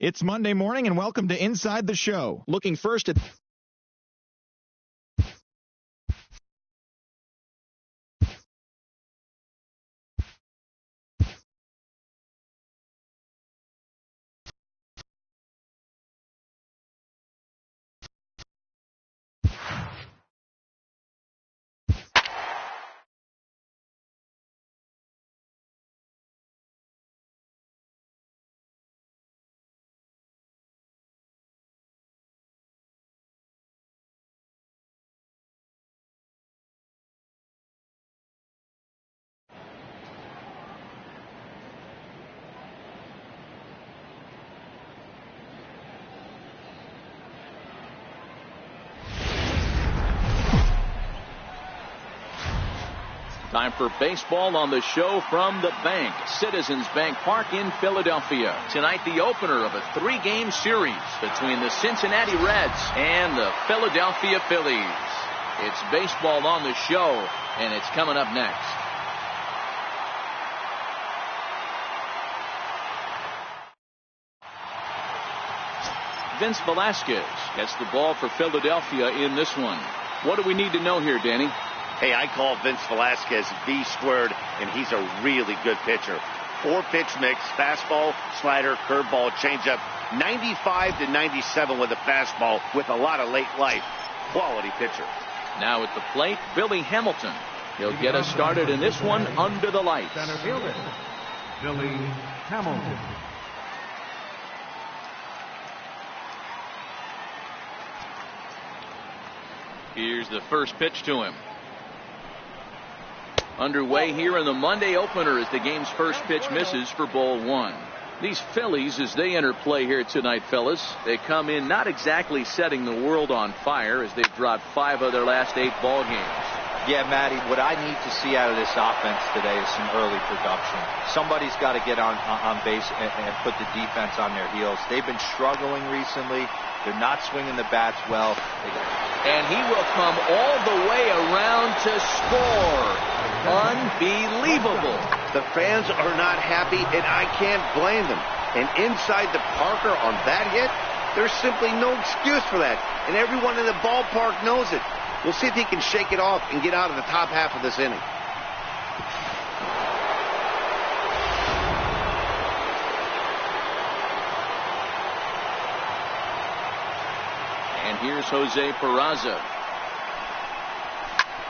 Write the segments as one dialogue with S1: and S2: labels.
S1: It's Monday morning, and welcome to Inside the Show. Looking first at...
S2: Time for baseball on the show from the bank. Citizens Bank Park in Philadelphia. Tonight, the opener of a 3-game series between the Cincinnati Reds and the Philadelphia Phillies. It's baseball on the show, and it's coming up next. Vince Velasquez gets the ball for Philadelphia in this one. What do we need to know here, Danny?
S3: Hey, I call Vince Velasquez V squared, and he's a really good pitcher. 4-pitch mix, fastball, slider, curveball, changeup. 95 to 97 with a fastball with a lot of late life. Quality pitcher.
S2: Now at the plate, Billy Hamilton. He'll get us started in this one under the lights.
S4: Center fielder, Billy Hamilton.
S2: Here's the first pitch to him. Underway here in the Monday opener as the game's first pitch misses for ball 1. These Phillies, as they enter play here tonight, fellas, they come in not exactly setting the world on fire as they've dropped 5 of their last 8 ball games.
S5: Yeah, Matty, what I need to see out of this offense today is some early production. Somebody's got to get on base and put the defense on their heels. They've been struggling recently. They're not swinging the bats well.
S2: And he will come all the way around to score. Unbelievable.
S3: The fans are not happy, and I can't blame them. And inside the Parker on that hit, there's simply no excuse for that. And everyone in the ballpark knows it. We'll see if he can shake it off and get out of the top half of this inning.
S2: And here's Jose Peraza.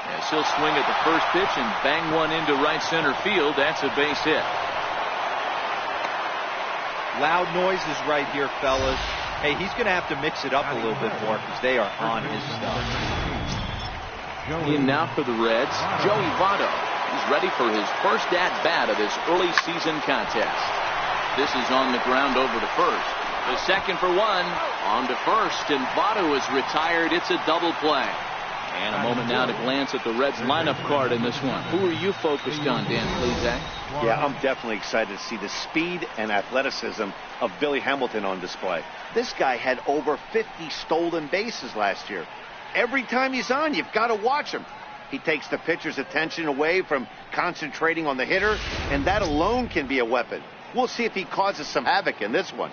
S2: As he'll swing at the first pitch and bang one into right center field. That's a base hit.
S5: Loud noises right here, fellas. Hey, he's going to have to mix it up a little bit more because they are on his stuff.
S2: In now for the Reds, Joey Votto. He's ready for his first at-bat of this early season contest. This is on the ground over to first. The second for one, on to first, and Votto is retired. It's a double play. And a moment now to glance at the Reds lineup card in this one. Who are you focused on, Dan Plesac?
S3: Yeah, I'm definitely excited to see the speed and athleticism of Billy Hamilton on display. This guy had over 50 stolen bases last year. Every time he's on, you've got to watch him. He takes the pitcher's attention away from concentrating on the hitter, and that alone can be a weapon. We'll see if he causes some havoc in this one.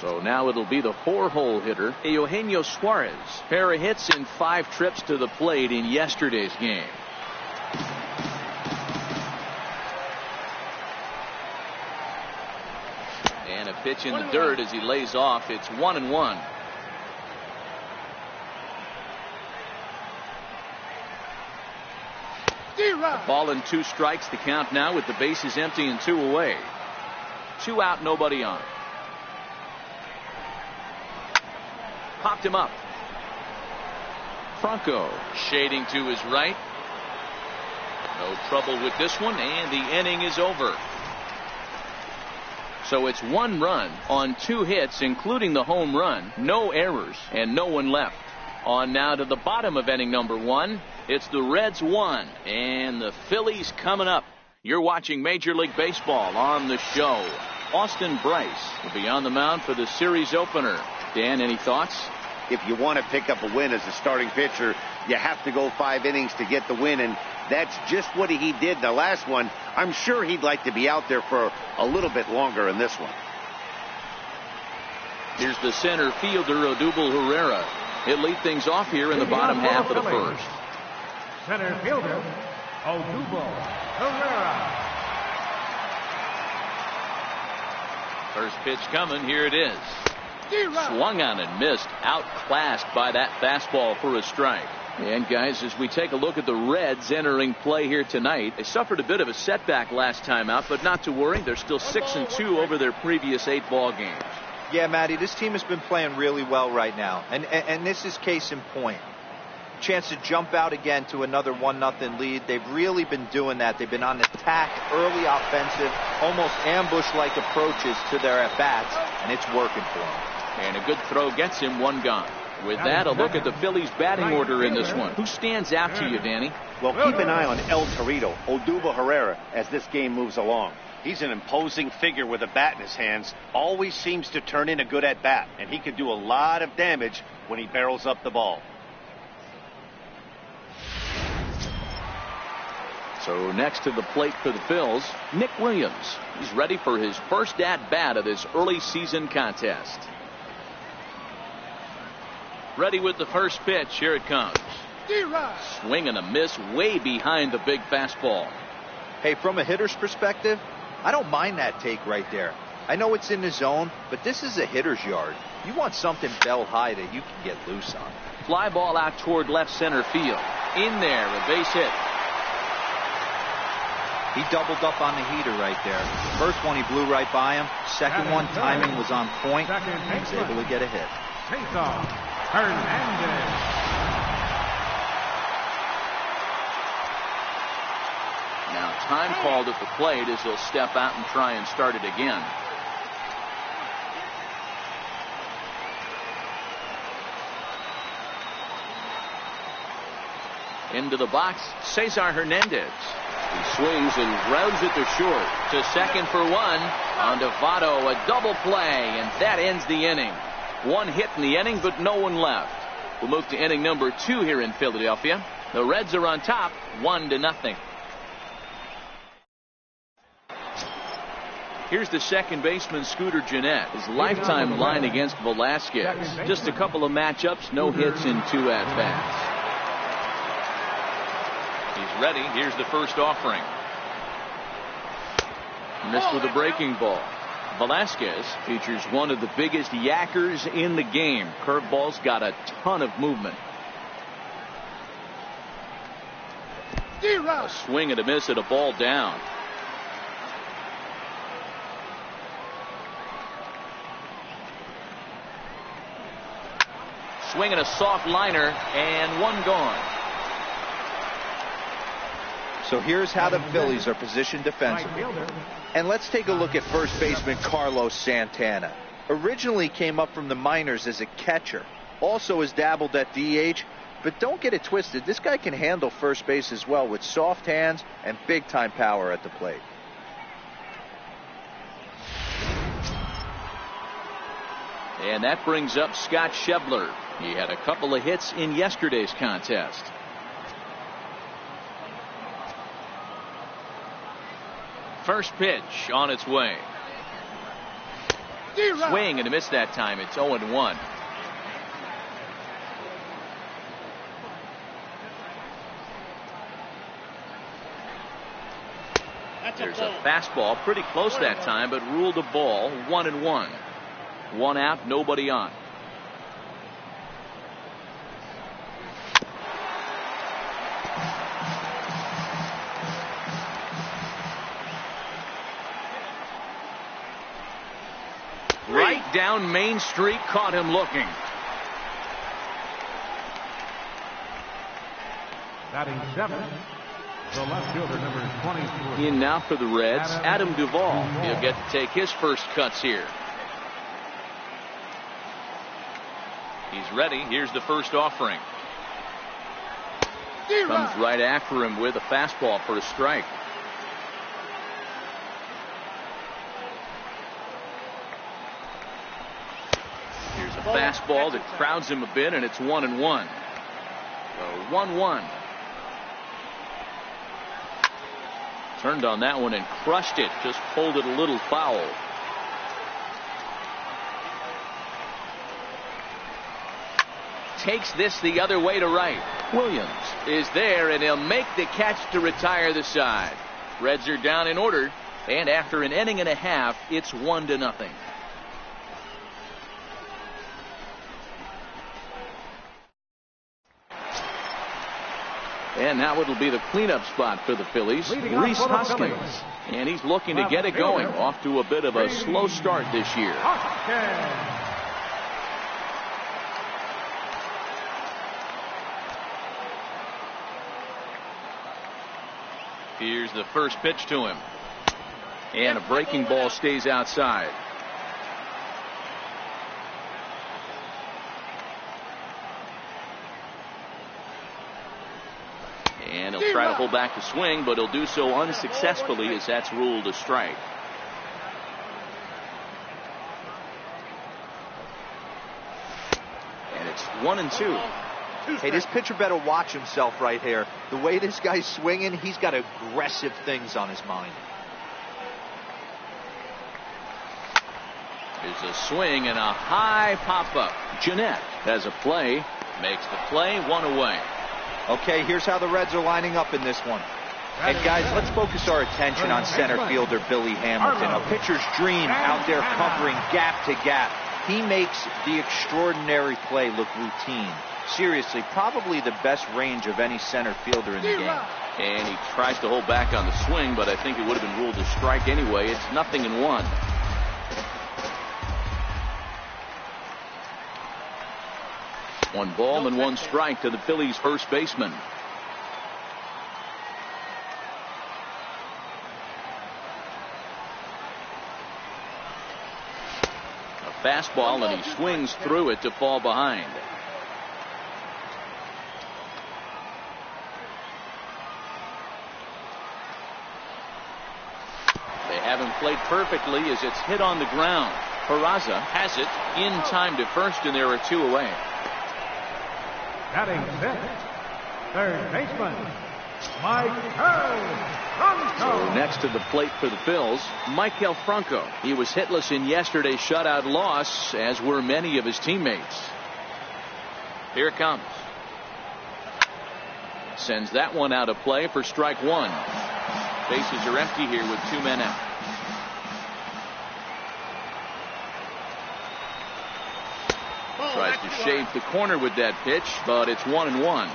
S2: So now it'll be the 4-hole hitter, Eugenio Suarez. Pair of hits in 5 trips to the plate in yesterday's game. And a pitch in the dirt as he lays off. It's 1-1. A ball and 2 strikes, the count now with the bases empty and 2 away. 2 out, nobody on. Popped him up. Franco shading to his right. No trouble with this one, and the inning is over. So it's 1 run on 2 hits, including the home run, no errors, and no one left. On now to the bottom of inning number 1. It's the Reds 1 and the Phillies coming up. You're watching Major League Baseball on the show. Austin Bryce will be on the mound for the series opener. Dan, any thoughts?
S3: If you want to pick up a win as a starting pitcher, you have to go 5 innings to get the win, and that's just what he did in the last one. I'm sure he'd like to be out there for a little bit longer in this one.
S2: Here's the center fielder, Odubel Herrera. He'll lead things off here in the bottom half of the first.
S4: Center fielder, Odubel Herrera.
S2: First pitch coming. Here it is. Swung on and missed. Outclassed by that fastball for a strike. And guys, as we take a look at the Reds entering play here tonight, they suffered a bit of a setback last time out, but not to worry. They're still 6-2 over their previous 8 ball games.
S5: Yeah, Matty, this team has been playing really well right now. And this is case in point. Chance to jump out again to another 1-0 lead. They've really been doing that. They've been on attack, early offensive, almost ambush-like approaches to their at-bats, and it's working for them.
S2: And a good throw gets him, 1 gone. With that, a look at the Phillies batting order in this one. Who stands out to you, Danny?
S3: Well, keep an eye on El Torito, Odubel Herrera, as this game moves along. He's an imposing figure with a bat in his hands. Always seems to turn in a good at-bat, and he could do a lot of damage when he barrels up the ball.
S2: So next to the plate for the Phils, Nick Williams. He's ready for his first at-bat of this early season contest. Ready with the first pitch. Here it comes. Swing and a miss way behind the big fastball.
S5: Hey, from a hitter's perspective, I don't mind that take right there. I know it's in the zone, but this is a hitter's yard. You want something bell high that you can get loose on.
S2: Fly ball out toward left center field. In there, a base hit.
S5: He doubled up on the heater right there. First one he blew right by him. Second one, timing was on point. He was able to get a hit.
S4: Hernandez.
S2: Now time called at the plate as he'll step out and try and start it again. Into the box, Cesar Hernandez. He swings and grounds it to short. To second for 1. On to Votto, a double play, and that ends the inning. 1 hit in the inning, but no one left. We'll move to inning number 2 here in Philadelphia. The Reds are on top, 1-0. Here's the second baseman, Scooter Gennett. His lifetime line against Velasquez. Just a couple of matchups, no hits in 2 at-bats. He's ready. Here's the first offering. Missed with a breaking ball. Velasquez features one of the biggest yackers in the game. Curveball's got a ton of movement. A swing and a miss at a ball down. Swing and a soft liner, and 1 gone.
S5: So here's how the Phillies are positioned defensively. And let's take a look at first baseman Carlos Santana. Originally came up from the minors as a catcher. Also has dabbled at DH. But don't get it twisted. This guy can handle first base as well with soft hands and big-time power at the plate.
S2: And that brings up Scott Schebler. He had a couple of hits in yesterday's contest. First pitch on its way. Swing and a miss that time. It's 0-1. There's a fastball pretty close that time, but ruled a ball. 1-1. 1 out, nobody on. Right down Main Street, caught him looking.
S4: Batting 7, the left fielder, number 23.
S2: In now for the Reds, Adam Duvall. He'll get to take his first cuts here. He's ready. Here's the first offering. Comes right after him with a fastball for a strike. Here's a fastball that crowds him a bit, and it's 1-1. So 1-1. Turned on that one and crushed it. Just pulled it a little foul. takes this the other way to right. Williams is there, and he'll make the catch to retire the side. Reds are down in order, and after an inning and a half, it's 1-0. And now it'll be the cleanup spot for the Phillies. Rhys Hoskins. And he's looking to get it going. Off to a bit of a slow start this year. Here's the first pitch to him. And a breaking ball stays outside. And he'll try to pull back the swing, but he'll do so unsuccessfully as that's ruled a strike. And it's 1-2.
S5: Hey, this pitcher better watch himself right here. The way this guy's swinging, he's got aggressive things on his mind.
S2: There's a swing and a high pop-up. Jeanette has a play. Makes the play, 1 away.
S5: Okay, here's how the Reds are lining up in this one. And guys, let's focus our attention on center fielder Billy Hamilton. A pitcher's dream out there covering gap to gap. He makes the extraordinary play look routine. Seriously, probably the best range of any center fielder in the game.
S2: And he tries to hold back on the swing, but I think it would have been ruled a strike anyway. It's 0-1. One ball and 1 strike to the Phillies' first baseman. A fastball, and he swings through it to fall behind. They haven't played perfectly as it's hit on the ground. Peraza has it in time to first, and there are 2 away.
S4: Batting fifth, third baseman, Michael Franco.
S2: So next to the plate for the Phils, Michael Franco. He was hitless in yesterday's shutout loss, as were many of his teammates. Here it comes. Sends that one out of play for strike 1. Bases are empty here with 2 men out. Tries to shave the corner with that pitch, but it's 1-1.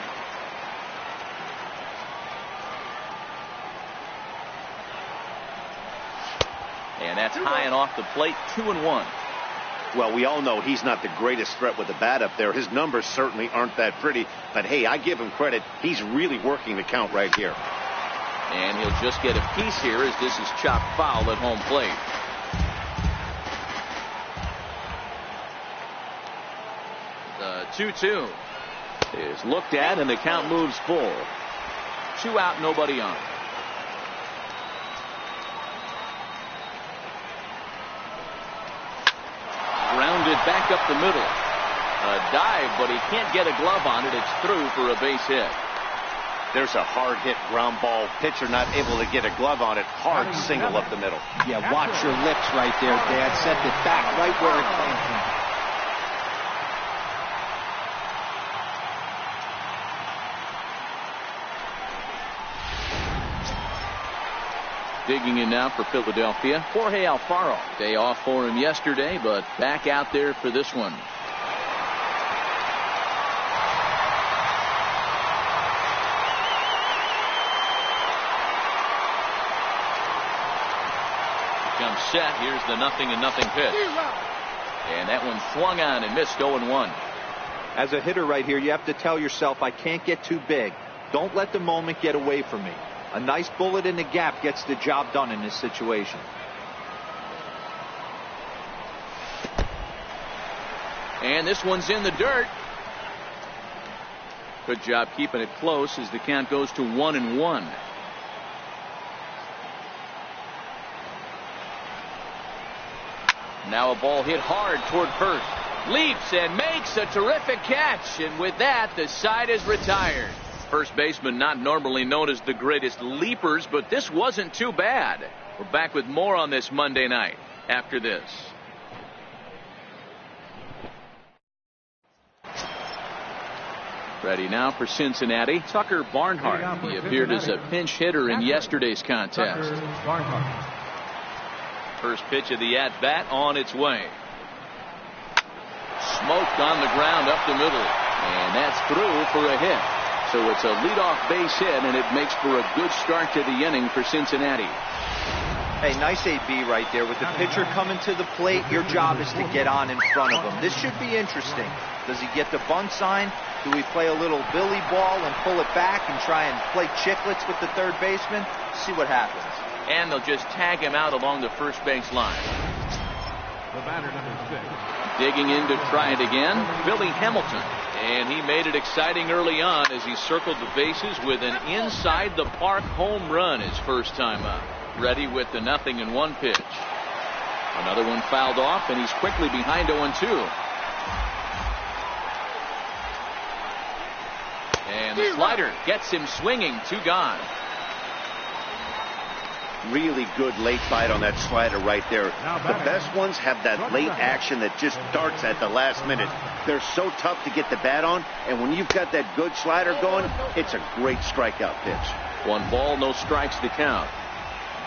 S2: And that's high and off the plate, 2-1.
S3: Well, we all know he's not the greatest threat with the bat up there. His numbers certainly aren't that pretty. But, hey, I give him credit. He's really working the count right here.
S2: And he'll just get a piece here as this is chopped foul at home plate. The 2-2 is looked at, and the count moves full. 2 out, nobody on. Grounded back up the middle. A dive, but he can't get a glove on it. It's through for a base hit.
S3: There's a hard hit ground ball. Pitcher not able to get a glove on it. Hard single up the middle.
S5: Yeah, watch your lips right there, Dad. Sent it back right where it came from.
S2: Digging in now for Philadelphia, Jorge Alfaro. Day off for him yesterday, but back out there for this one. Comes set. Here's the 0-0 pitch. And that one swung on and missed 0-1.
S5: As a hitter right here, you have to tell yourself, I can't get too big. Don't let the moment get away from me. A nice bullet in the gap gets the job done in this situation.
S2: And this one's in the dirt. Good job keeping it close as the count goes to 1-1. Now a ball hit hard toward first. Leaps and makes a terrific catch. And with that, the side is retired. First baseman not normally known as the greatest leapers, but this wasn't too bad. We're back with more on this Monday night after this. Ready now for Cincinnati, Tucker Barnhart. He appeared as a pinch hitter in yesterday's contest. First pitch of the at-bat on its way. Smoked on the ground up the middle. And that's through for a hit. So it's a leadoff base hit, and it makes for a good start to the inning for Cincinnati.
S5: Hey, nice AB right there. With the pitcher coming to the plate, your job is to get on in front of him. This should be interesting. Does he get the bunt sign? Do we play a little billy ball and pull it back and try and play chicklets with the third baseman? See what happens.
S2: And they'll just tag him out along the first base line.
S4: The batter, number 6.
S2: Digging in to try it again, Billy Hamilton. And he made it exciting early on as he circled the bases with an inside the park home run his first time up. Ready with the 0-1 pitch. Another one fouled off, and he's quickly behind 0-2. And the slider gets him swinging. 2 gone.
S3: Really good late bite on that slider right there. The best ones have that late action that just darts at the last minute. They're so tough to get the bat on, and when you've got that good slider going, it's a great strikeout pitch.
S2: 1 ball, no strikes to count.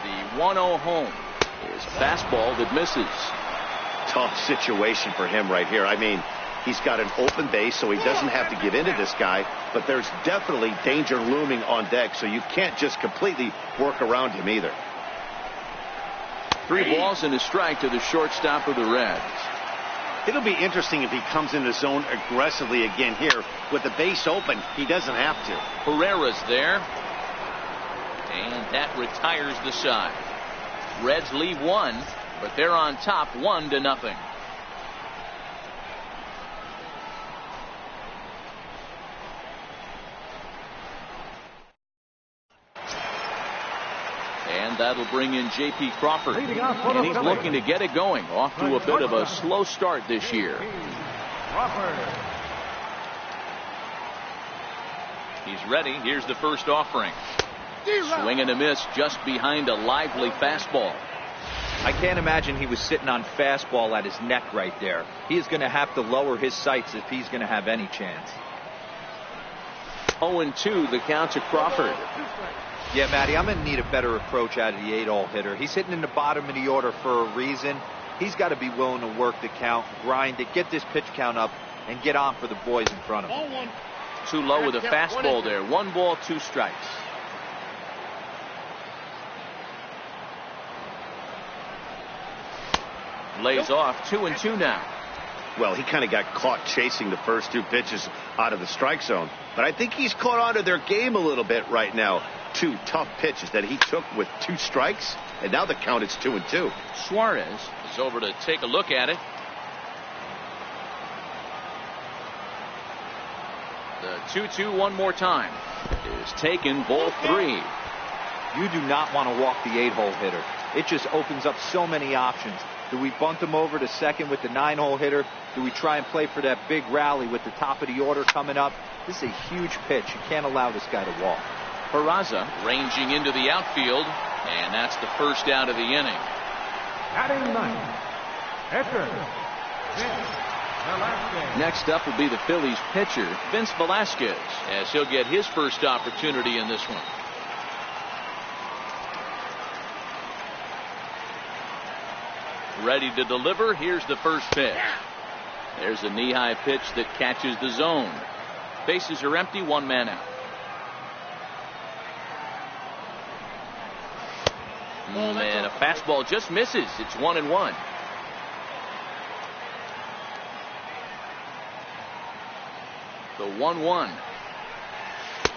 S2: The 1-0 home is a fastball that misses.
S3: Tough situation for him right here. I mean, he's got an open base, so he doesn't have to get into this guy, but there's definitely danger looming on deck, so you can't just completely work around him either.
S2: 3 balls and a strike to the shortstop of the Reds.
S3: It'll be interesting if he comes in the zone aggressively again here. With the base open, he doesn't have to.
S2: Herrera's there. And that retires the side. Reds leave 1, but they're on top 1-0. And that'll bring in J.P. Crawford. And he's looking to get it going. Off to a bit of a slow start this year. He's ready. Here's the first offering. Swing and a miss just behind a lively fastball.
S5: I can't imagine he was sitting on fastball at his neck right there. He is going to have to lower his sights if he's going to have any chance.
S2: 0-2 the count to Crawford.
S5: Yeah, Matty, I'm going to need a better approach out of the 8-hole hitter. He's hitting in the bottom of the order for a reason. He's got to be willing to work the count, grind it, get this pitch count up, and get on for the boys in front of him.
S2: Too low with a fastball there. 1 ball, 2 strikes. Lays off. 2-2 now.
S3: Well, he kind of got caught chasing the first 2 pitches out of the strike zone. But I think he's caught on to their game a little bit right now. 2 tough pitches that he took with 2 strikes. And now the count is 2-2.
S2: Suarez is over to take a look at it. The 2-2 one more time is taken. Ball 3.
S5: You do not want to walk the 8-hole hitter. It just opens up so many options. Do we bunt him over to second with the 9-hole hitter? Do we try and play for that big rally with the top of the order coming up? This is a huge pitch. You can't allow this guy to walk.
S2: Peraza ranging into the outfield, and that's the first out of the inning.
S4: Batting 9th, Hector Velasquez.
S2: Next up will be the Phillies pitcher, Vince Velasquez, as he'll get his first opportunity in this one. Ready to deliver. Here's the first pitch. There's a knee-high pitch that catches the zone. Bases are empty, 1 man out. And a fastball just misses. It's 1-1. The 1-1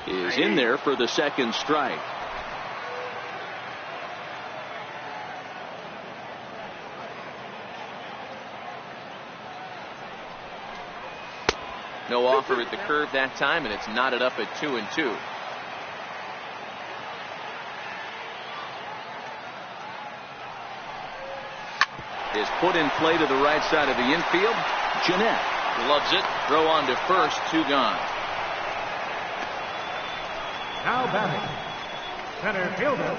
S2: is in there for the second strike. No offer at the curve that time, and it's knotted up at 2-2. Is put in play to the right side of the infield. Jeanette loves it. Throw on to first. 2 gone.
S4: Now batting, center fielder,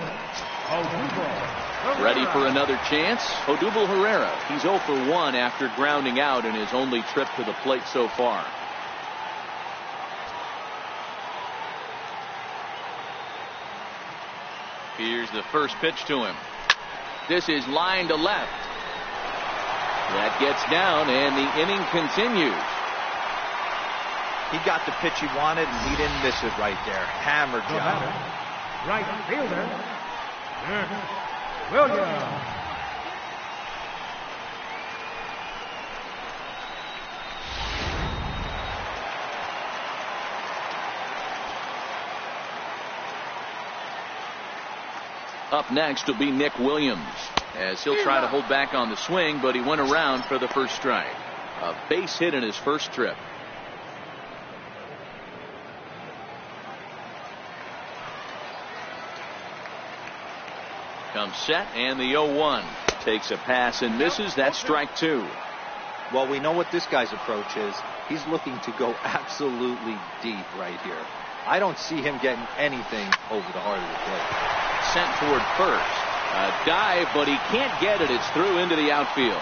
S4: Odubel.
S2: Ready for another chance. Odubel Herrera. He's 0 for 1 after grounding out in his only trip to the plate so far. Here's the first pitch to him. This is line to left. That gets down, and the inning continues.
S5: He got the pitch he wanted, and he didn't miss it right there. Hammer job.
S4: Right fielder, Williams.
S2: Up next will be Nick Williams, as he'll try to hold back on the swing, but he went around for the first strike. A base hit in his first trip. Comes set, and the 0-1. Takes a pass and misses. That's strike two.
S5: Well, we know what this guy's approach is. He's looking to go absolutely deep right here. I don't see him getting anything over the heart of the plate.
S2: Sent toward first. A dive, but he can't get it. It's through into the outfield.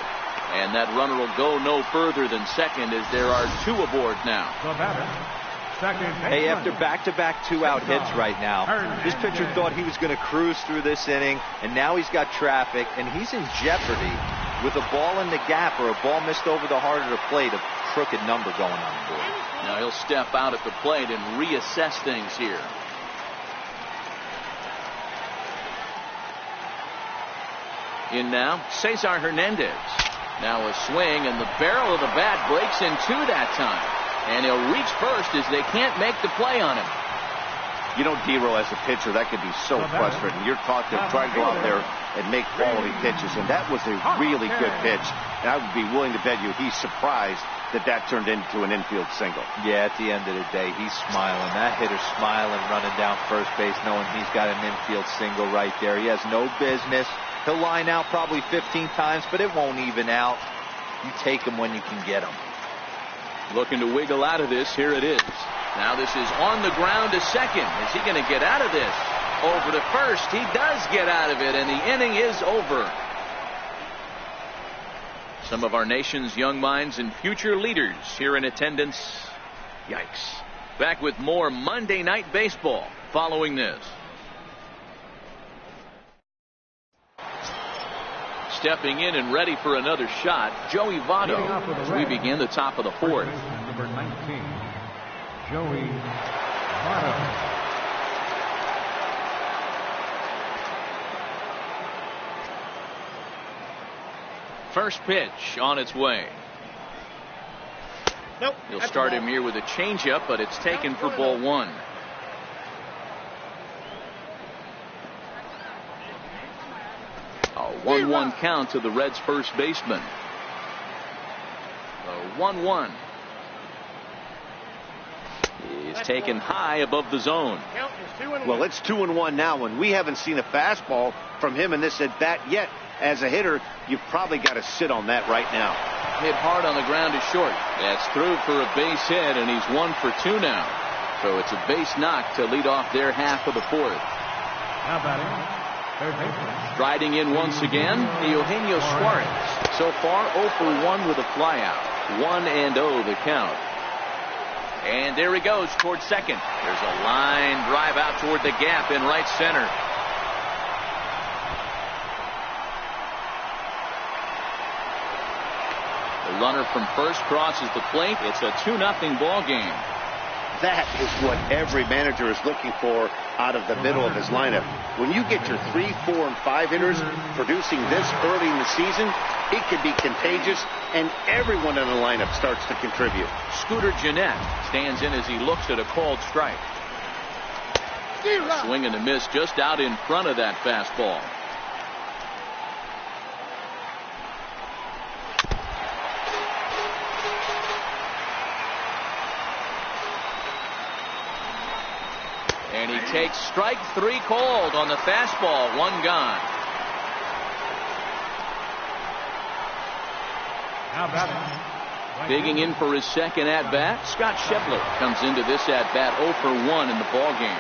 S2: And that runner will go no further than second, as there are two aboard now.
S5: Hey, after back-to-back two-out hits right now, this pitcher thought he was going to cruise through this inning, and now he's got traffic, and he's in jeopardy with a ball in the gap or a ball missed over the heart of the plate, a crooked number going on the board.
S2: Now he'll step out at the plate and reassess things here. In now, Cesar Hernandez. Now a swing, and the barrel of the bat breaks in two that time. And he'll reach first as they can't make the play on him.
S3: You know, D-Row, as a pitcher, that could be so frustrating. You're taught to try to go out there and make quality pitches, and that was a really good pitch. And I would be willing to bet you he's surprised that turned into an infield single.
S5: Yeah, at the end of the day, he's smiling. That hitter's smiling, running down first base, knowing he's got an infield single right there. He has no business. He'll line out probably 15 times, but it won't even out. You take him when you can get him.
S2: Looking to wiggle out of this. Here it is. Now this is on the ground to second. Is he going to get out of this? Over to first. He does get out of it, and the inning is over. Some of our nation's young minds and future leaders here in attendance. Yikes. Back with more Monday Night Baseball following this. Stepping in and ready for another shot, Joey Votto, as we begin the top of the fourth.
S4: Number 19, Joey Votto.
S2: First pitch on its way.
S6: Nope.
S2: He'll start him here with a changeup, but it's taken for ball one. A 1-1 count to the Reds' first baseman. The 1-1. He's taken high above the zone.
S3: Well, it's 2-1 now, and we haven't seen a fastball from him in this at-bat yet. As a hitter, you've probably got to sit on that right now.
S2: Hit hard on the ground to short. That's through for a base hit, and he's 1 for 2 now. So it's a base knock to lead off their half of the fourth.
S4: Now batting, third baseman.
S2: Striding in once again, Eugenio Suarez. So far, 0 for 1 with a flyout. 1-0 the count. And there he goes toward second. There's a line drive out toward the gap in right center. The runner from first crosses the plate. It's a 2-0 ball game.
S3: That is what every manager is looking for out of the middle of his lineup. When you get your 3, 4, and 5 hitters producing this early in the season, it can be contagious, and everyone in the lineup starts to contribute.
S2: Scooter Gennett stands in as he looks at a called strike. Swing and a miss just out in front of that fastball. And he takes strike 3 called on the fastball. 1 gone.
S4: Now batting.
S2: Digging in for his second at-bat, Scott Schebler comes into this at-bat 0 for 1 in the ball game.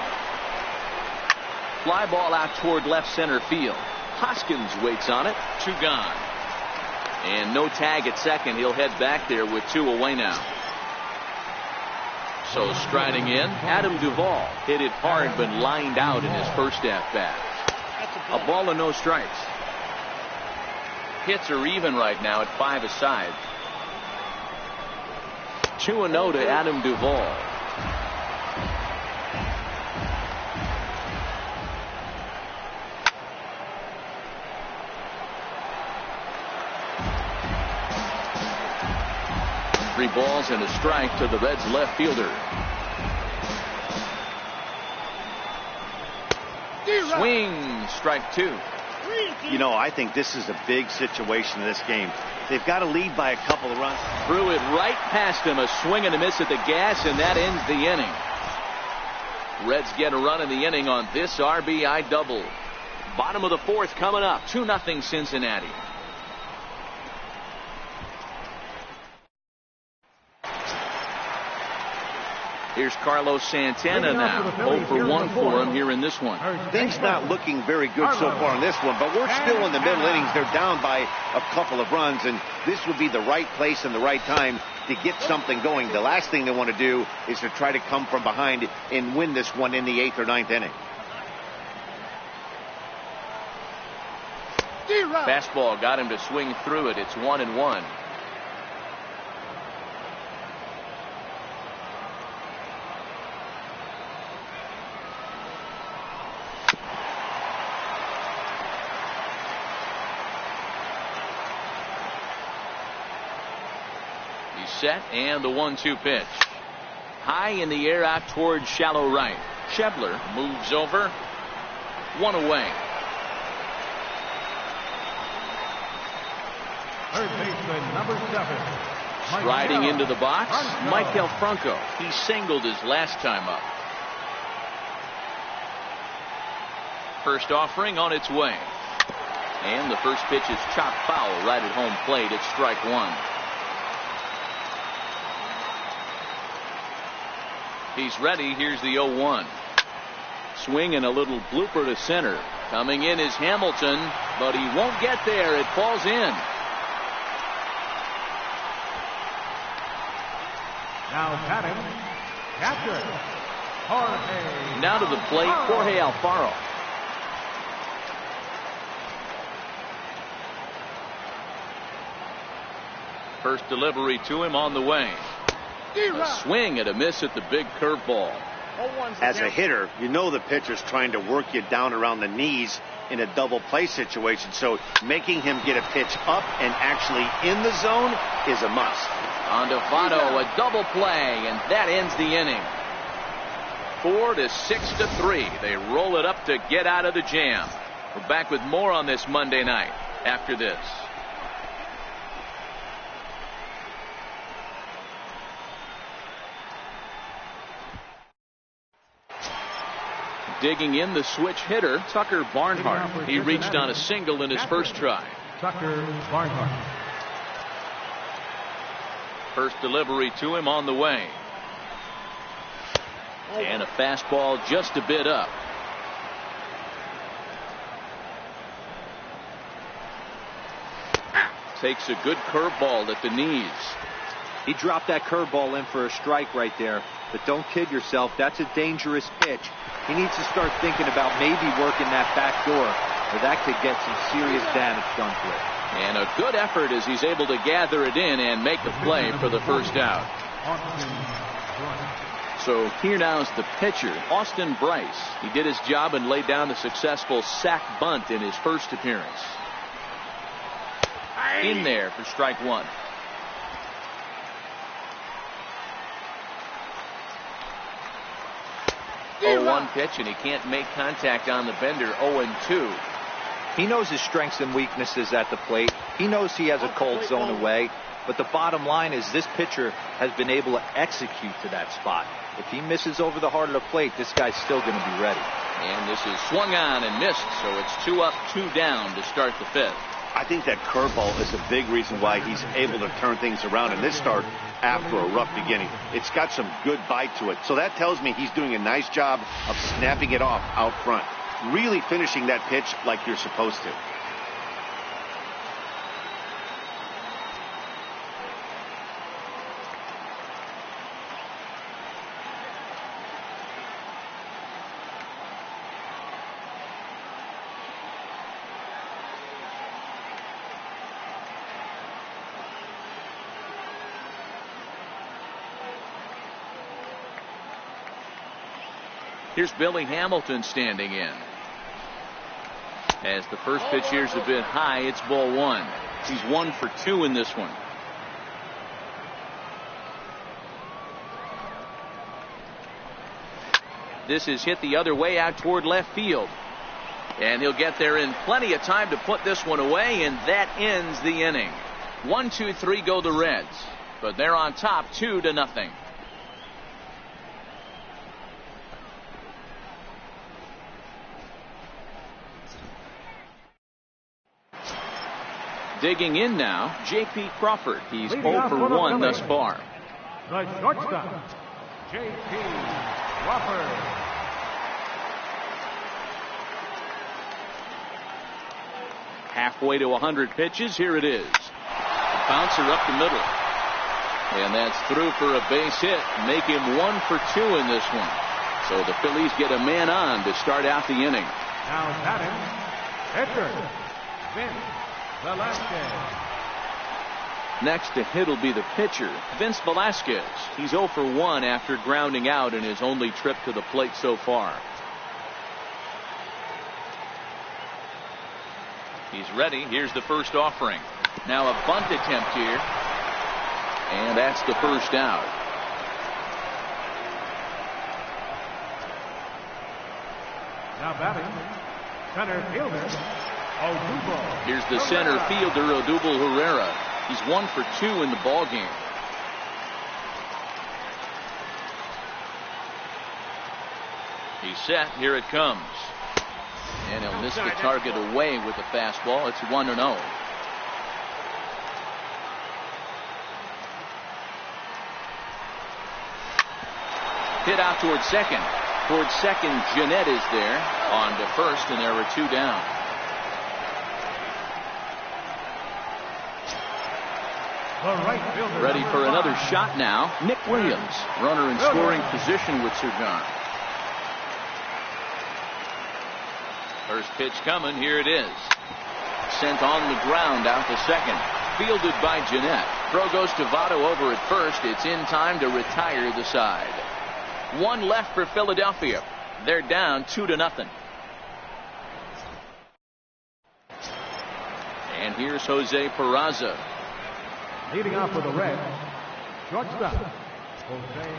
S2: Fly ball out toward left center field. Hoskins waits on it. 2 gone. And no tag at second. He'll head back there with 2 away now. So striding in, Adam Duvall hit it hard but lined out in his first at-bat. A ball and no strikes. Hits are even right now at 5 aside. 2-0 to Adam Duvall. Three balls and a strike to the Reds left fielder. Swing, strike 2.
S3: You know, I think this is a big situation in this game. They've got to lead by a couple of runs.
S2: Threw it right past him. A swing and a miss at the gas, and that ends the inning. Reds get a run in the inning on this RBI double. Bottom of the 4th coming up. 2-0 Cincinnati. Here's Carlos Santana now. 0 for 1 for him here in this one.
S3: Things not looking very good so far in this one, but we're still in the middle innings. They're down by a couple of runs, and this would be the right place and the right time to get something going. The last thing they want to do is to try to come from behind and win this one in the 8th or 9th inning.
S2: Fastball got him to swing through it. It's 1-1. Set and the 1-2 pitch. High in the air out towards shallow right. Schebler moves over. 1 away.
S4: Third baseman, number 7.
S2: Striding into the box, Michael Franco. He singled his last time up. First offering on its way. And the first pitch is chopped foul right at home plate. It's strike 1. He's ready. Here's the 0-1. Swing and a little blooper to center. Coming in is Hamilton, but he won't get there. It falls in.
S4: Now batting, catcher, Jorge.
S2: Now to the plate, Jorge Alfaro. First delivery to him on the way. A swing and a miss at the big curveball.
S3: As a hitter, you know the pitcher's trying to work you down around the knees in a double play situation, so making him get a pitch up and actually in the zone is a must.
S2: On to Votto, a double play, and that ends the inning. 4 to 6 to 3. They roll it up to get out of the jam. We're back with more on this Monday night after this. Digging in, the switch hitter, Tucker Barnhart. He reached on a single in his first try.
S4: Tucker Barnhart.
S2: First delivery to him on the way. And a fastball just a bit up. Takes a good curveball at the knees.
S5: He dropped that curveball in for a strike right there. But don't kid yourself, that's a dangerous pitch. He needs to start thinking about maybe working that back door, or that could get some serious damage done to it.
S2: And a good effort as he's able to gather it in and make the play for the first out. So here now is the pitcher, Austin Bryce. He did his job and laid down a successful sac bunt in his first appearance. In there for strike 1. Oh, 1 pitch, and he can't make contact on the bender. 0-2.
S5: He knows his strengths and weaknesses at the plate. He knows he has a cold zone away. But the bottom line is this pitcher has been able to execute to that spot. If he misses over the heart of the plate, this guy's still going to be ready.
S2: And this is swung on and missed, so it's 2 up, 2 down to start the 5th.
S3: I think that curveball is a big reason why he's able to turn things around in this start after a rough beginning. It's got some good bite to it. So that tells me he's doing a nice job of snapping it off out front. Really finishing that pitch like you're supposed to.
S2: Here's Billy Hamilton standing in. As the first pitch here's a bit high, it's ball one. He's 1 for 2 in this one. This is hit the other way out toward left field. And he'll get there in plenty of time to put this one away, and that ends the inning. 1, 2, 3 go the Reds, but they're on top 2-0. Digging in now, J.P. Crawford. He's 0 for 1 thus far.
S4: The shortstop, J.P. Crawford.
S2: Halfway to 100 pitches. Here it is. A bouncer up the middle. And that's through for a base hit. Make him 1 for 2 in this one. So the Phillies get a man on to start out the inning.
S4: Now batting, pitcher, Vince Velasquez.
S2: Next to hit will be the pitcher, Vince Velasquez. He's 0 for 1 after grounding out in his only trip to the plate so far. He's ready. Here's the first offering. Now a bunt attempt here. And that's the first out.
S4: Now batting, center fielder, Odubel.
S2: Here's the center fielder, Odubel Herrera. He's 1 for 2 in the ball game. He's set. Here it comes. And he'll miss the target away with the fastball. It's 1-0. Hit out towards second. Towards second, Jeanette is there. On to first, and there were 2 down. Ready for another shot now. Nick Williams, runner in scoring position with Sir John. First pitch coming. Here it is. Sent on the ground out to second. Fielded by Jeanette. Throw goes to Votto over at first. It's in time to retire the side. 1 left for Philadelphia. They're down 2-0. And here's Jose Peraza.
S4: Leading off for the Reds, shortstop, Jose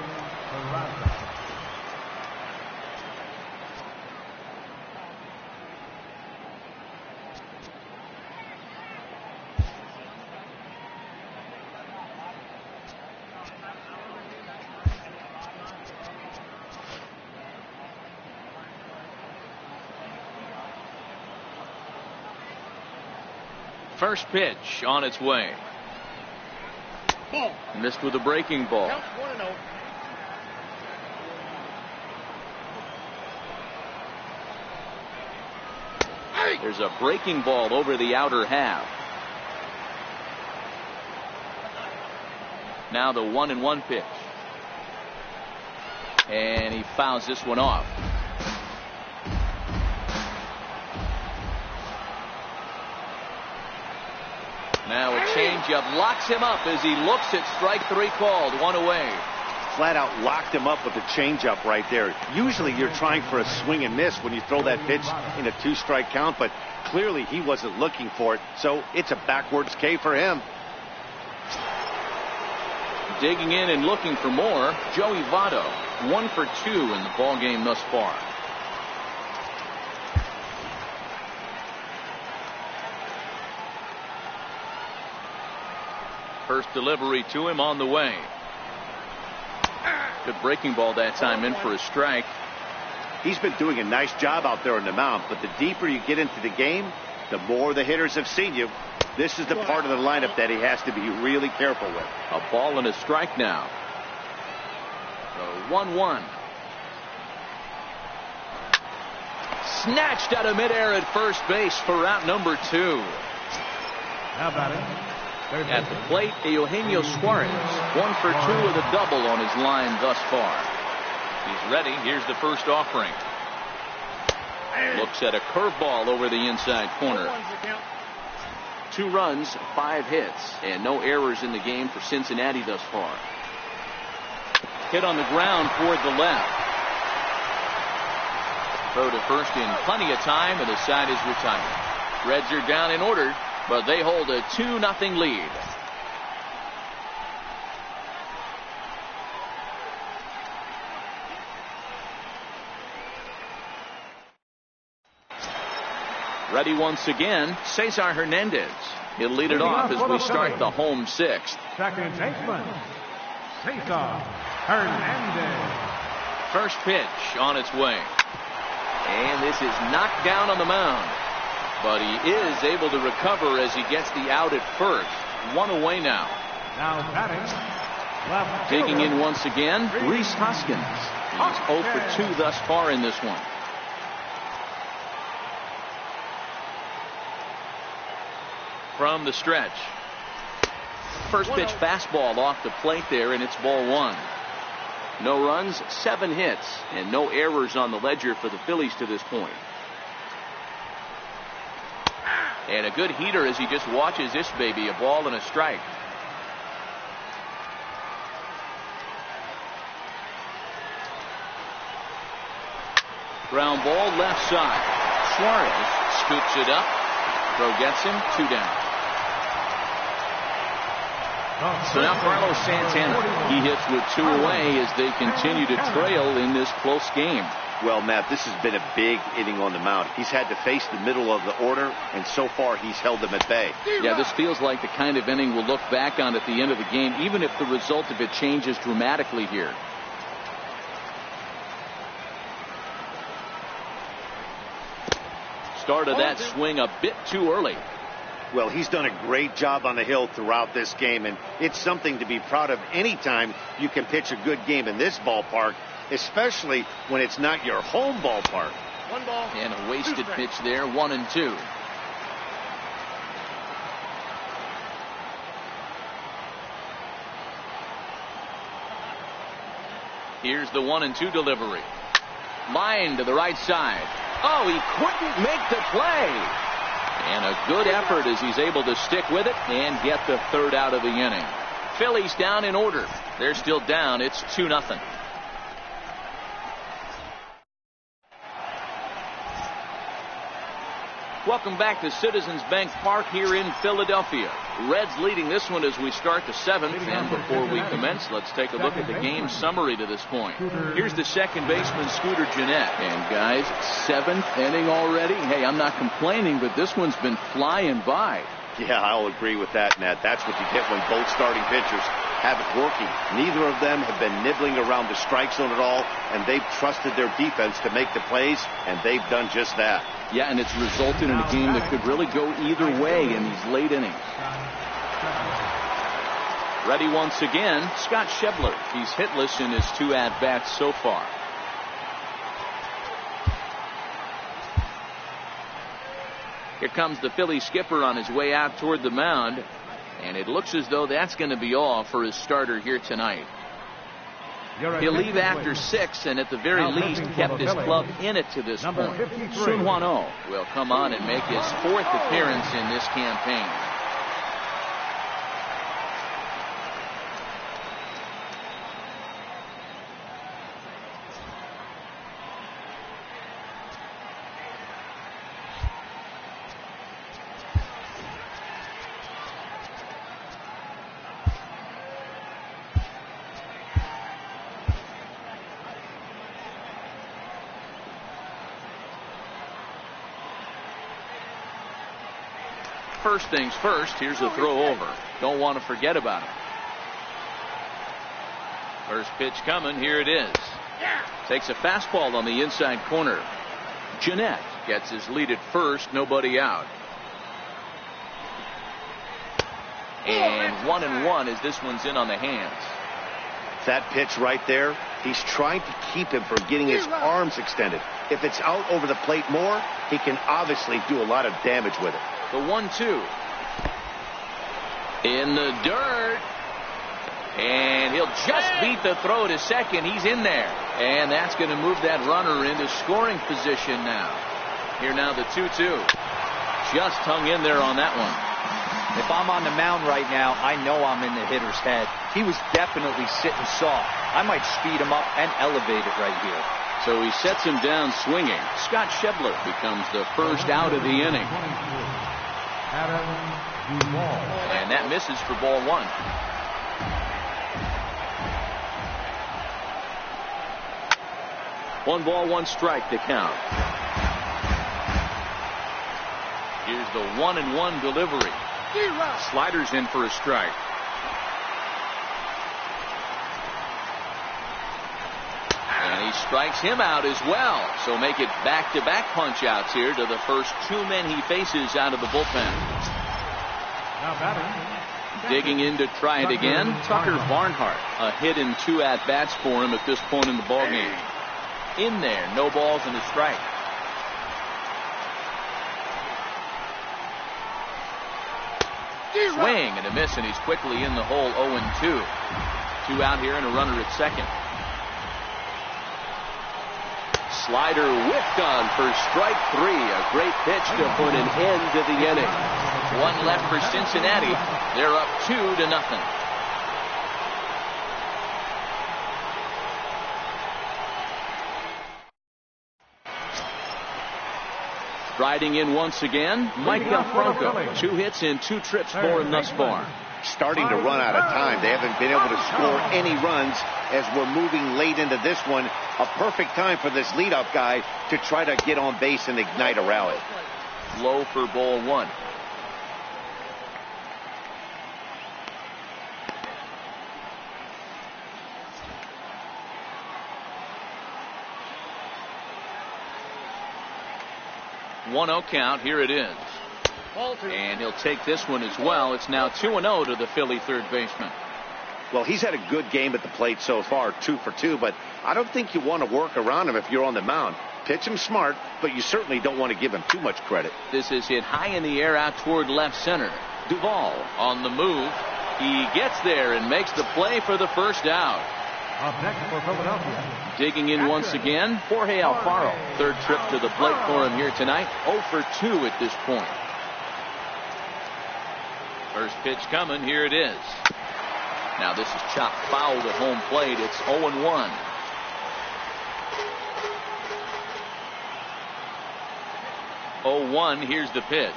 S4: Peraza.
S2: First pitch on its way.
S6: Ball.
S2: Missed with a breaking ball.
S6: Counts 1-0.
S2: There's a breaking ball over the outer half. Now the 1-1 pitch. And he fouls this one off. Now a changeup locks him up as he looks at strike 3 called. 1 away.
S3: Flat out locked him up with the changeup right there. Usually you're trying for a swing and miss when you throw that pitch in a 2-strike count, but clearly he wasn't looking for it, so it's a backwards K for him.
S2: Digging in and looking for more, Joey Votto. 1 for 2 in the ball game thus far. First delivery to him on the way. Good breaking ball that time, in for a strike.
S3: He's been doing a nice job out there on the mound, but the deeper you get into the game, the more the hitters have seen you. This is the part of the lineup that he has to be really careful with.
S2: A ball and a strike now. So 1-1. Snatched out of midair at first base for out number 2.
S4: How about it?
S2: At the plate, Eugenio Suarez. 1 for 2 with a double on his line thus far. He's ready. Here's the first offering. Looks at a curveball over the inside corner. 2 runs, 5 hits, and no errors in the game for Cincinnati thus far. Hit on the ground toward the left. Throw to first in plenty of time, and the side is retired. Reds are down in order, but they hold a 2-0 lead. Ready once again, Cesar Hernandez. He'll lead it off as we start the home sixth.
S4: Second baseman, Cesar Hernandez.
S2: First pitch on its way. And this is knocked down on the mound. But he is able to recover as he gets the out at first. One away now.
S4: Now batting, left
S2: Digging
S4: fielder,
S2: in once again, Rhys Hoskins. He's 0 for 2 thus far in this one. From the stretch. First pitch fastball off the plate there, and it's ball 1. No runs, 7 hits, and no errors on the ledger for the Phillies to this point. And a good heater as he just watches this baby, a ball and a strike. Ground ball left side. Suarez scoops it up. Throw gets him, 2 down. So now Carlos Santana, he hits with 2 away as they continue to trail in this close game.
S3: Well, Matt, this has been a big inning on the mound. He's had to face the middle of the order, and so far he's held them at bay.
S2: Yeah, this feels like the kind of inning we'll look back on at the end of the game, even if the result of it changes dramatically here. Started that swing a bit too early.
S3: Well, he's done a great job on the hill throughout this game, and it's something to be proud of anytime you can pitch a good game in this ballpark, especially when it's not your home ballpark.
S6: 1 ball.
S2: And a wasted pitch there, 1-2. Here's the 1-2 delivery. Line to the right side. Oh, he couldn't make the play. And a good effort as he's able to stick with it and get the 3rd out of the inning. Phillies down in order. They're still down. It's 2-0. Welcome back to Citizens Bank Park here in Philadelphia. Reds leading this one as we start the 7th. And before we commence, let's take a look at the game summary to this point. Here's the second baseman, Scooter Gennett. And guys, 7th inning already. Hey, I'm not complaining, but this one's been flying by.
S3: Yeah, I'll agree with that, Matt. That's what you get when both starting pitchers have it working. Neither of them have been nibbling around the strike zone at all, and they've trusted their defense to make the plays, and they've done just that.
S2: Yeah, and it's resulted in a game that could really go either way in these late innings. Ready once again, Scott Schebler. He's hitless in his 2 at-bats so far. Here comes the Philly skipper on his way out toward the mound, and it looks as though that's going to be all for his starter here tonight. He'll leave after 6 and at the very least kept his club in it to this point. Sun Hwan-Oh will come on and make his 4th appearance in this campaign. First things first, here's the throw over. Don't want to forget about it. First pitch coming, here it is. Takes a fastball on the inside corner. Gennett gets his lead at first, nobody out. And 1-1 as this one's in on the hands.
S3: That pitch right there, he's trying to keep him from getting his arms extended. If it's out over the plate more, he can obviously do a lot of damage with it.
S2: The 1-2. In the dirt. And he'll just beat the throw to second. He's in there. And that's going to move that runner into scoring position now. Here now the 2-2. Just hung in there on that one.
S5: If I'm on the mound right now, I know I'm in the hitter's head. He was definitely sitting soft. I might speed him up and elevate it right here.
S2: So he sets him down swinging. Scott Schebler becomes the first out of the inning. And that misses for ball one. One ball, one strike to count. Here's the 1-1 delivery. Sliders in for a strike. And he strikes him out as well. So make it back-to-back punch-outs here to the first two men he faces out of the bullpen. Digging in to try it again, Tucker Barnhart. A hit and 2 at-bats for him at this point in the ballgame. In there, no balls and a strike. Swing and a miss, and he's quickly in the hole. 0-2. 2 out here and a runner at second. Slider whipped on for strike 3. A great pitch to put an end to the inning. 1 left for Cincinnati. They're up 2-0. Riding in once again, Mike Franco. 2 hits and 2 trips for him thus far.
S3: Starting to run out of time. They haven't been able to score any runs as we're moving late into this one. A perfect time for this leadoff guy to try to get on base and ignite a rally.
S2: Low for ball one. One-0 count. Here it is. And he'll take this one as well. It's now 2-0 to the Philly third baseman.
S3: Well, he's had a good game at the plate so far, 2 for 2, but I don't think you want to work around him if you're on the mound. Pitch him smart, but you certainly don't want to give him too much credit.
S2: This is hit high in the air out toward left center. Duvall on the move. He gets there and makes the play for the first out.
S4: Up next for Philadelphia.
S2: Digging in once again, Jorge Alfaro. Third trip to the plate for him here tonight. 0 for 2 at this point. First pitch coming. Here it is. Now this is chopped foul to home plate. It's 0-1. Here's the pitch.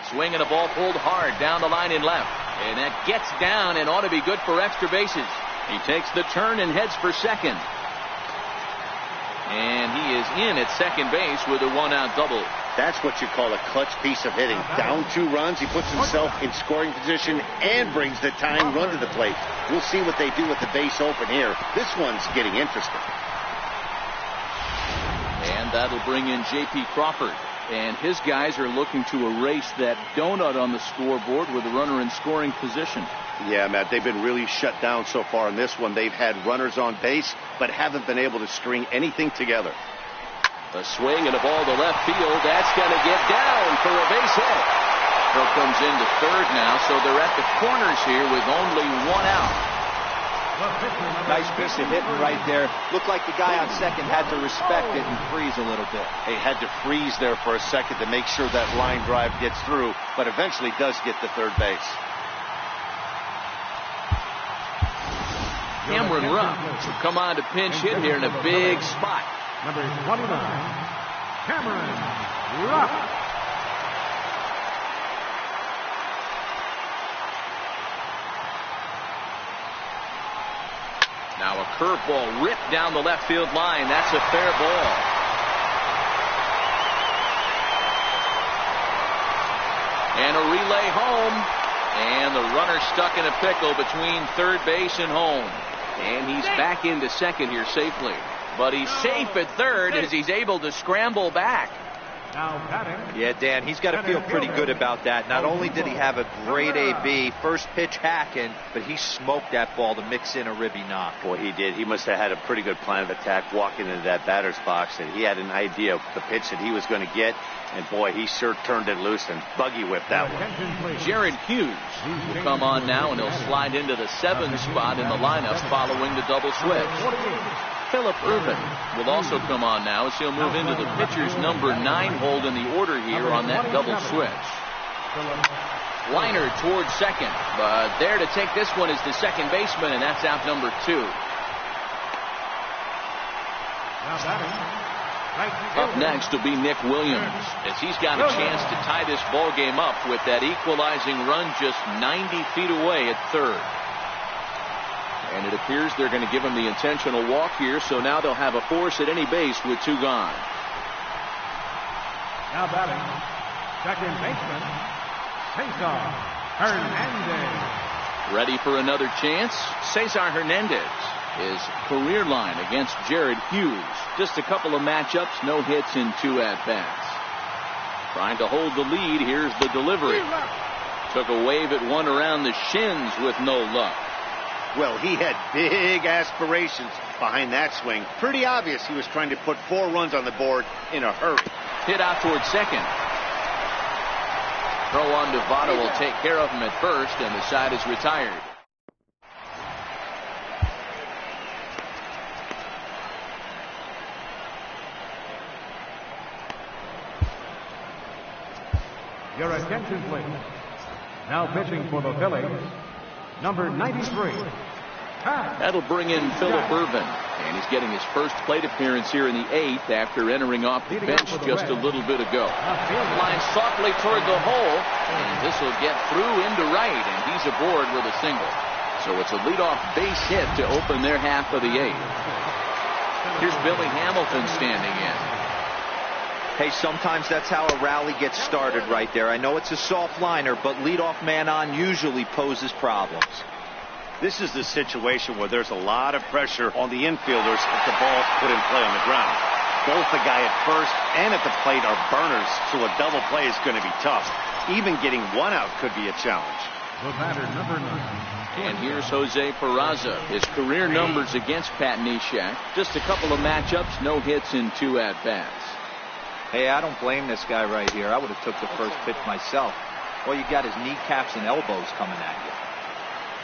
S2: Swinging a ball pulled hard down the line in left. And that gets down and ought to be good for extra bases. He takes the turn and heads for second. And he is in at second base with a 1-out double.
S3: That's what you call a clutch piece of hitting. Down 2 runs, he puts himself in scoring position and brings the tying run to the plate. We'll see what they do with the base open here. This one's getting interesting.
S2: And that'll bring in J.P. Crawford. And his guys are looking to erase that donut on the scoreboard with a runner in scoring position.
S3: Yeah, Matt, they've been really shut down so far in this one. They've had runners on base, but haven't been able to string anything together.
S2: A swing and a ball to left field. That's going to get down for a base hit. Throw comes into third now, so they're at the corners here with only 1 out.
S5: Nice piece of hitting right there. Looked like the guy on second had to respect it and freeze a little bit.
S3: He had to freeze there for a second to make sure that line drive gets through, but eventually does get to third base.
S2: Cameron Rupp will come on to pinch hit here in a big spot.
S4: Number 29, Cameron Rupp.
S2: Now a curveball ripped down the left field line. That's a fair ball. And a relay home. And the runner stuck in a pickle between third base and home. And he's back into second here safely. But he's safe at third as he's able to scramble back.
S5: Yeah, Dan, he's got to feel pretty good about that. Not only did he have a great AB, first pitch hacking, but he smoked that ball to mix in a ribby knock.
S3: Boy, he did. He must have had a pretty good plan of attack walking into that batter's box, and he had an idea of the pitch that he was going to get. And boy, he sure turned it loose and buggy whipped that one.
S2: Jared Hughes will come on now, and he'll slide into the 7th spot in the lineup following the double switch. Philip Irvin will also come on now as he'll move into the pitcher's number 9 hold in the order here on that double switch. Liner towards second, but there to take this one is the second baseman, and that's out number 2.
S4: Now batting.
S2: Up next will be Nick Williams, as he's got a chance to tie this ball game up with that equalizing run just 90 feet away at third. And it appears they're going to give him the intentional walk here, so now they'll have a force at any base with 2 gone.
S4: Now batting, second baseman, Cesar Hernandez.
S2: Ready for another chance? Cesar Hernandez. His career line against Jared Hughes. Just a couple of matchups, no hits in 2 at-bats. Trying to hold the lead. Here's the delivery. Took a wave at one around the shins with no luck.
S3: Well, he had big aspirations behind that swing. Pretty obvious he was trying to put 4 runs on the board in a hurry.
S2: Hit out towards second. Throw on to Votto will take care of him at first, and the side is retired.
S4: Your attention, please. Now pitching for the Phillies, number 93.
S2: That'll bring in Philip Irvin, and he's getting his first plate appearance here in the 8th after entering off the bench just a little bit ago. Line softly toward the hole, and this will get through into right, and he's aboard with a single. So it's a leadoff base hit to open their half of the 8th. Here's Billy Hamilton standing in.
S5: Hey, sometimes that's how a rally gets started right there. I know it's a soft liner, but leadoff man on usually poses problems.
S3: This is the situation where there's a lot of pressure on the infielders if the ball's put in play on the ground. Both the guy at first and at the plate are burners, so a double play is going to be tough. Even getting 1 out could be a challenge.
S4: The batter, number 9.
S2: And here's Jose Peraza. His career numbers against Pat Neshek. Just a couple of matchups, no hits in 2 at-bats.
S5: Hey, I don't blame this guy right here. I would have took the first pitch myself. All you got is kneecaps and elbows coming at you.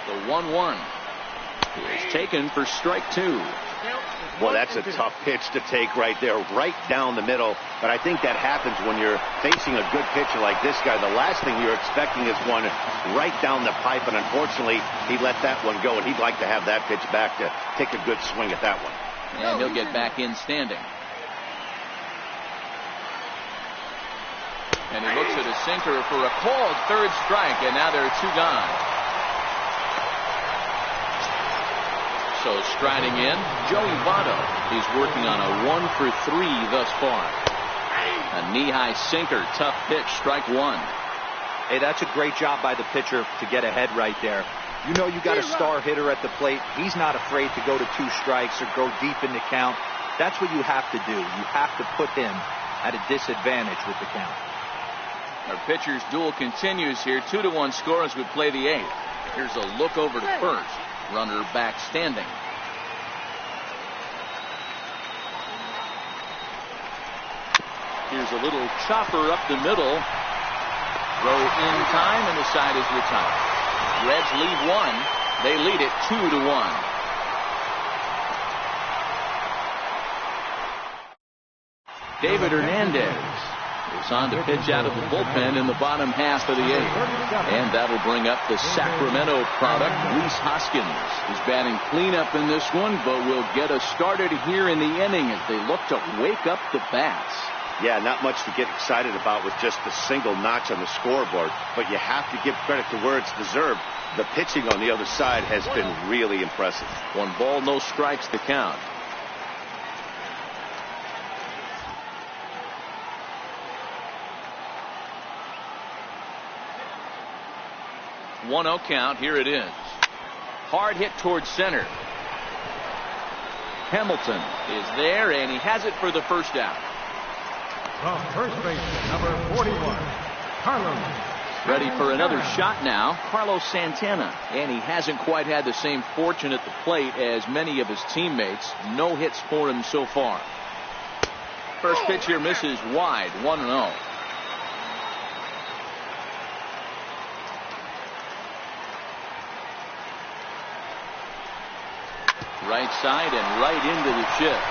S2: The 1-1 is taken for strike 2.
S3: Well, that's a tough pitch to take right there, right down the middle. But I think that happens when you're facing a good pitcher like this guy. The last thing you're expecting is one right down the pipe, and unfortunately, he let that one go, and he'd like to have that pitch back to take a good swing at that one.
S2: And he'll get back in standing. And he looks at a sinker for a called 3rd strike, and now there are 2 gone. So striding in, Joey Votto. He's working on a 1 for 3 thus far. A knee-high sinker, tough pitch, strike 1.
S5: Hey, that's a great job by the pitcher to get ahead right there. You know you got a star hitter at the plate. He's not afraid to go to 2 strikes or go deep in the count. That's what you have to do. You have to put him at a disadvantage with the count.
S2: Our pitcher's duel continues here. 2-1 score as we play the 8th. Here's a look over to first. Runner back standing. Here's a little chopper up the middle. Throw in time, and the side is retired. Reds lead 1. They lead it 2-1. David Hernandez is on to pitch out of the bullpen in the bottom half of the 8th. And that'll bring up the Sacramento product, Rhys Hoskins. He's batting cleanup in this one, but will get us started here in the inning as they look to wake up the bats.
S3: Yeah, not much to get excited about with just a single notch on the scoreboard, but you have to give credit to where it's deserved. The pitching on the other side has been really impressive.
S2: 1 ball, no strikes to count. One-0 count. Here it is. Hard hit towards center. Hamilton is there, and he has it for the first out.
S4: The first baseman, number 41, Carlos.
S2: Ready for another shot now, Carlos Santana. And he hasn't quite had the same fortune at the plate as many of his teammates. No hits for him so far. First pitch here misses wide, 1-0. Right side and right into the chip.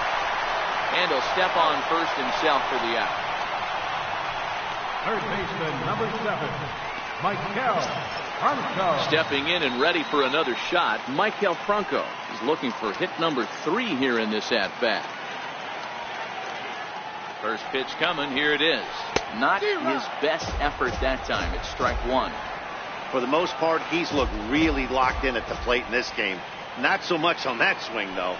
S2: And he'll step on first himself for the out.
S4: Third baseman, number 7, Maikel Franco.
S2: Stepping in and ready for another shot, Maikel Franco is looking for hit number 3 here in this at-bat. First pitch coming. Here it is. Not his best effort that time. It's strike one.
S3: For the most part, he's looked really locked in at the plate in this game. Not so much on that swing, though.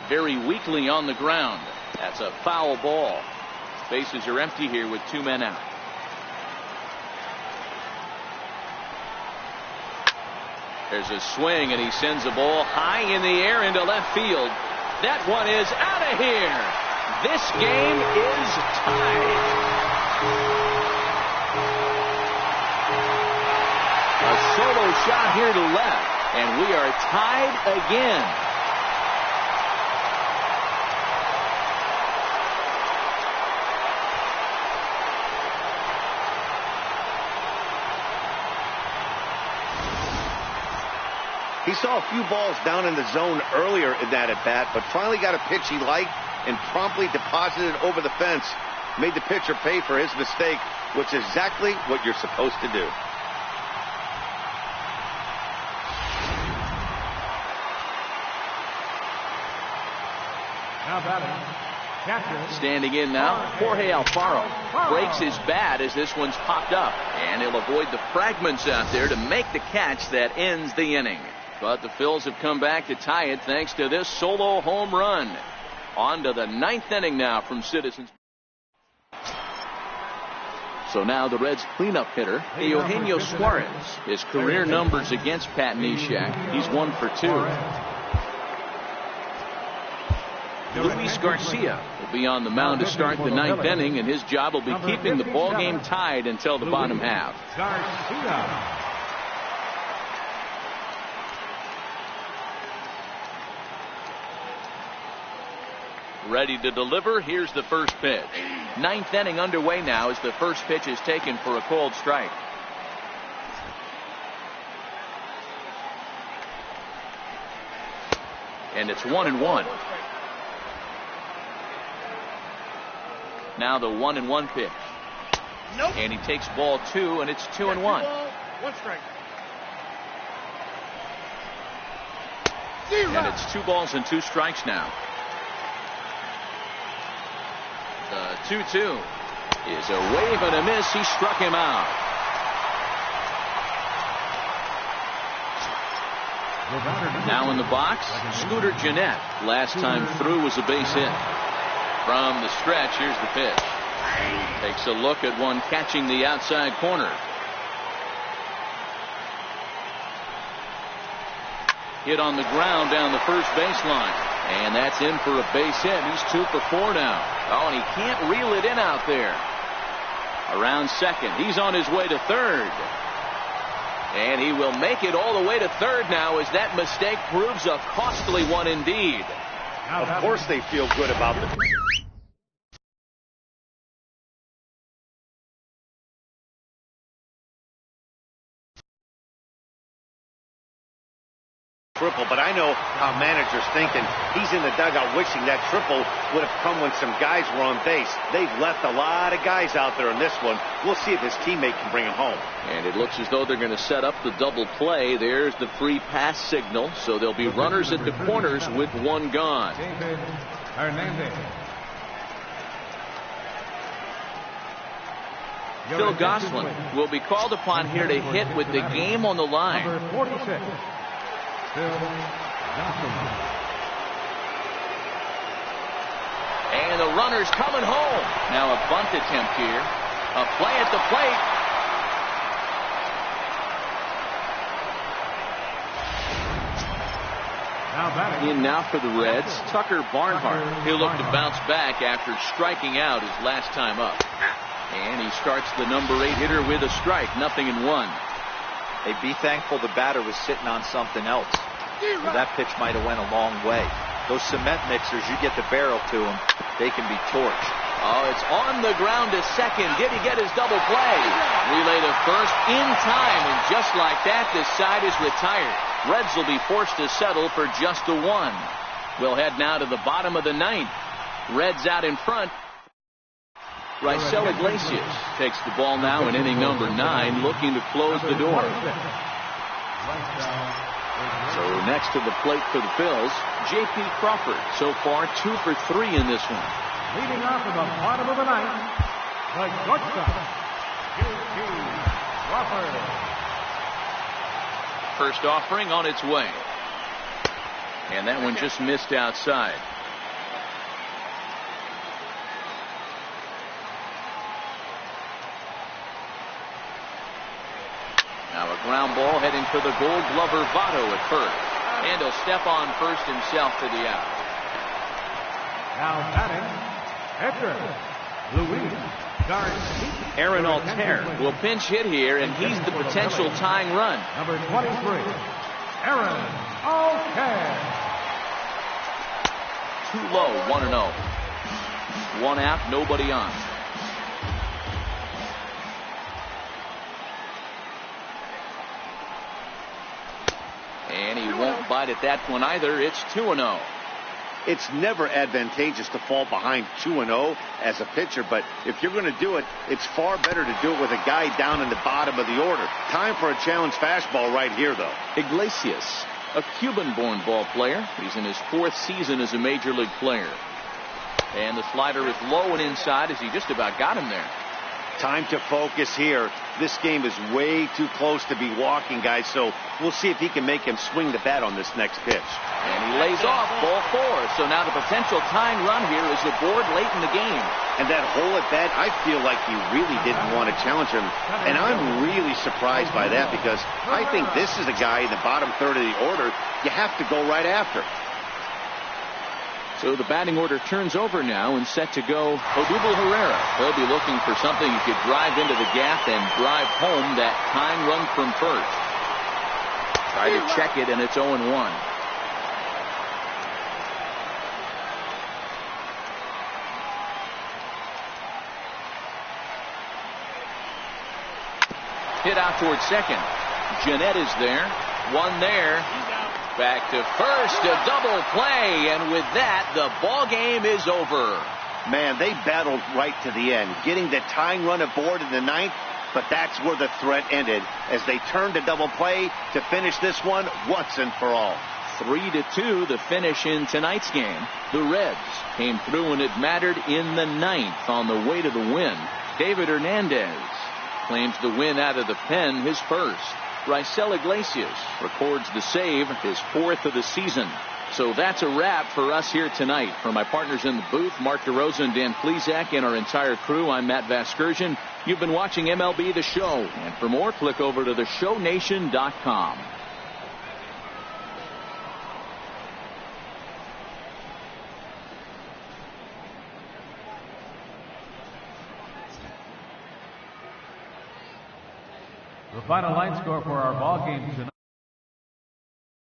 S2: Very weakly on the ground. That's a foul ball. Bases are empty here with 2 men out. There's a swing, and he sends a ball high in the air into left field. That one is out of here. This game is tied. A solo shot here to left, and we are tied again.
S3: He saw a few balls down in the zone earlier in that at-bat, but finally got a pitch he liked and promptly deposited it over the fence. Made the pitcher pay for his mistake, which is exactly what you're supposed to do.
S4: Now batting, catcher.
S2: Standing in now, Jorge Alfaro breaks his bat as this one's popped up, and he'll avoid the fragments out there to make the catch that ends the inning. But the Phils have come back to tie it thanks to this solo home run. On to the 9th inning now from Citizens. So now the Reds' cleanup hitter, Eugenio Suarez. His career numbers against Pat Neshek. He's 1 for 2. Luis Garcia will be on the mound to start the 9th inning, and his job will be keeping the ball game tied until the bottom half.
S4: Garcia.
S2: Ready to deliver. Here's the first pitch. 9th inning underway now as the first pitch is taken for a called strike. And it's 1-1. Now the 1-1 pitch.
S6: Nope.
S2: And he takes ball 2, and it's 2-1.
S6: 1 strike.
S2: And it's 2 balls and 2 strikes now. The 2-2 is a wave and a miss. He struck him out. Now in the box, Scooter Gennett. Last time through was a base hit. From the stretch, here's the pitch. Takes a look at one catching the outside corner. Hit on the ground down the first baseline. And that's in for a base hit. He's 2 for 4 now. Oh, and he can't reel it in out there. Around second. He's on his way to third. And he will make it all the way to third now as that mistake proves a costly one indeed.
S3: Of course they feel good about it. Triple, but I know how manager's thinking. He's in the dugout wishing that triple would have come when some guys were on base. They've left a lot of guys out there in this one. We'll see if his teammate can bring him home.
S2: And it looks as though they're going to set up the double play. There's the free pass signal. So there'll be runners at the corners with 1 gone. Phil Gosselin will be called upon here to hit with the game on the line.
S4: Number 46. Phil Gosselin.
S2: And the runner's coming home. Now a bunt attempt here. A play at the plate. In now for the Reds, Tucker Barnhart. He'll look to bounce back after striking out his last time up. And he starts the number 8 hitter with a strike. 0-1.
S5: Hey, be thankful the batter was sitting on something else. That pitch might have went a long way. Those cement mixers, you get the barrel to them, they can be torched.
S2: Oh, it's on the ground to second. Did he get his double play? Relay to first in time, and just like that, this side is retired. Reds will be forced to settle for just a 1. We'll head now to the bottom of the 9th. Reds out in front. Raisel Iglesias takes the ball now in inning number 9, looking to close the door. So next to the plate for the Phils, J.P. Crawford. So far 2 for 3 in this one.
S4: Leading off in the bottom of the ninth, the shortstop, Q.T. Crawford.
S2: First offering on its way. And that one just missed outside. Now a ground ball heading for the Gold Glover Votto at first. And he'll step on first himself for the out.
S4: Now batting, pitcher, Luis Garcia.
S2: Aaron Altair will pinch hit here, and he's the potential tying run.
S4: Number 23, Aaron Altair.
S2: Too low, 1-0. One out, nobody on. And he won't bite at that one either. It's 2-0.
S3: It's never advantageous to fall behind 2-0 as a pitcher, but if you're going to do it, it's far better to do it with a guy down in the bottom of the order. Time for a challenge fastball right here, though.
S2: Iglesias, a Cuban-born ball player. He's in his 4th season as a major league player. And the slider is low and inside as he just about got him there.
S3: Time to focus here. This game is way too close to be walking, guys, so we'll see if he can make him swing the bat on this next pitch.
S2: And he lays off ball 4. So now the potential tying run here is aboard late in the game.
S3: And that hole at bat, I feel like he really didn't want to challenge him. And I'm really surprised by that because I think this is a guy in the bottom third of the order you have to go right after.
S2: So the batting order turns over now and set to go Odubel Herrera. He'll be looking for something he could drive into the gap and drive home that tying run from first. Try to check it, and it's 0-1. Hit out towards second. Jeanette is there. One there. Back to first, a double play, and with that, the ball game is over.
S3: Man, they battled right to the end, getting the tying run aboard in the ninth, but that's where the threat ended as they turned to double play to finish this one once and for all.
S2: 3-2 the finish in tonight's game. The Reds came through when it mattered in the ninth on the way to the win. David Hernandez claims the win out of the pen, his first. Raisel Iglesias records the save, his 4th of the season. So that's a wrap for us here tonight. For my partners in the booth, Mark DeRosa and Dan Plesac, and our entire crew, I'm Matt Vasgersian. You've been watching MLB The Show. And for more, click over to theshownation.com.
S4: The final line score for our ball game tonight.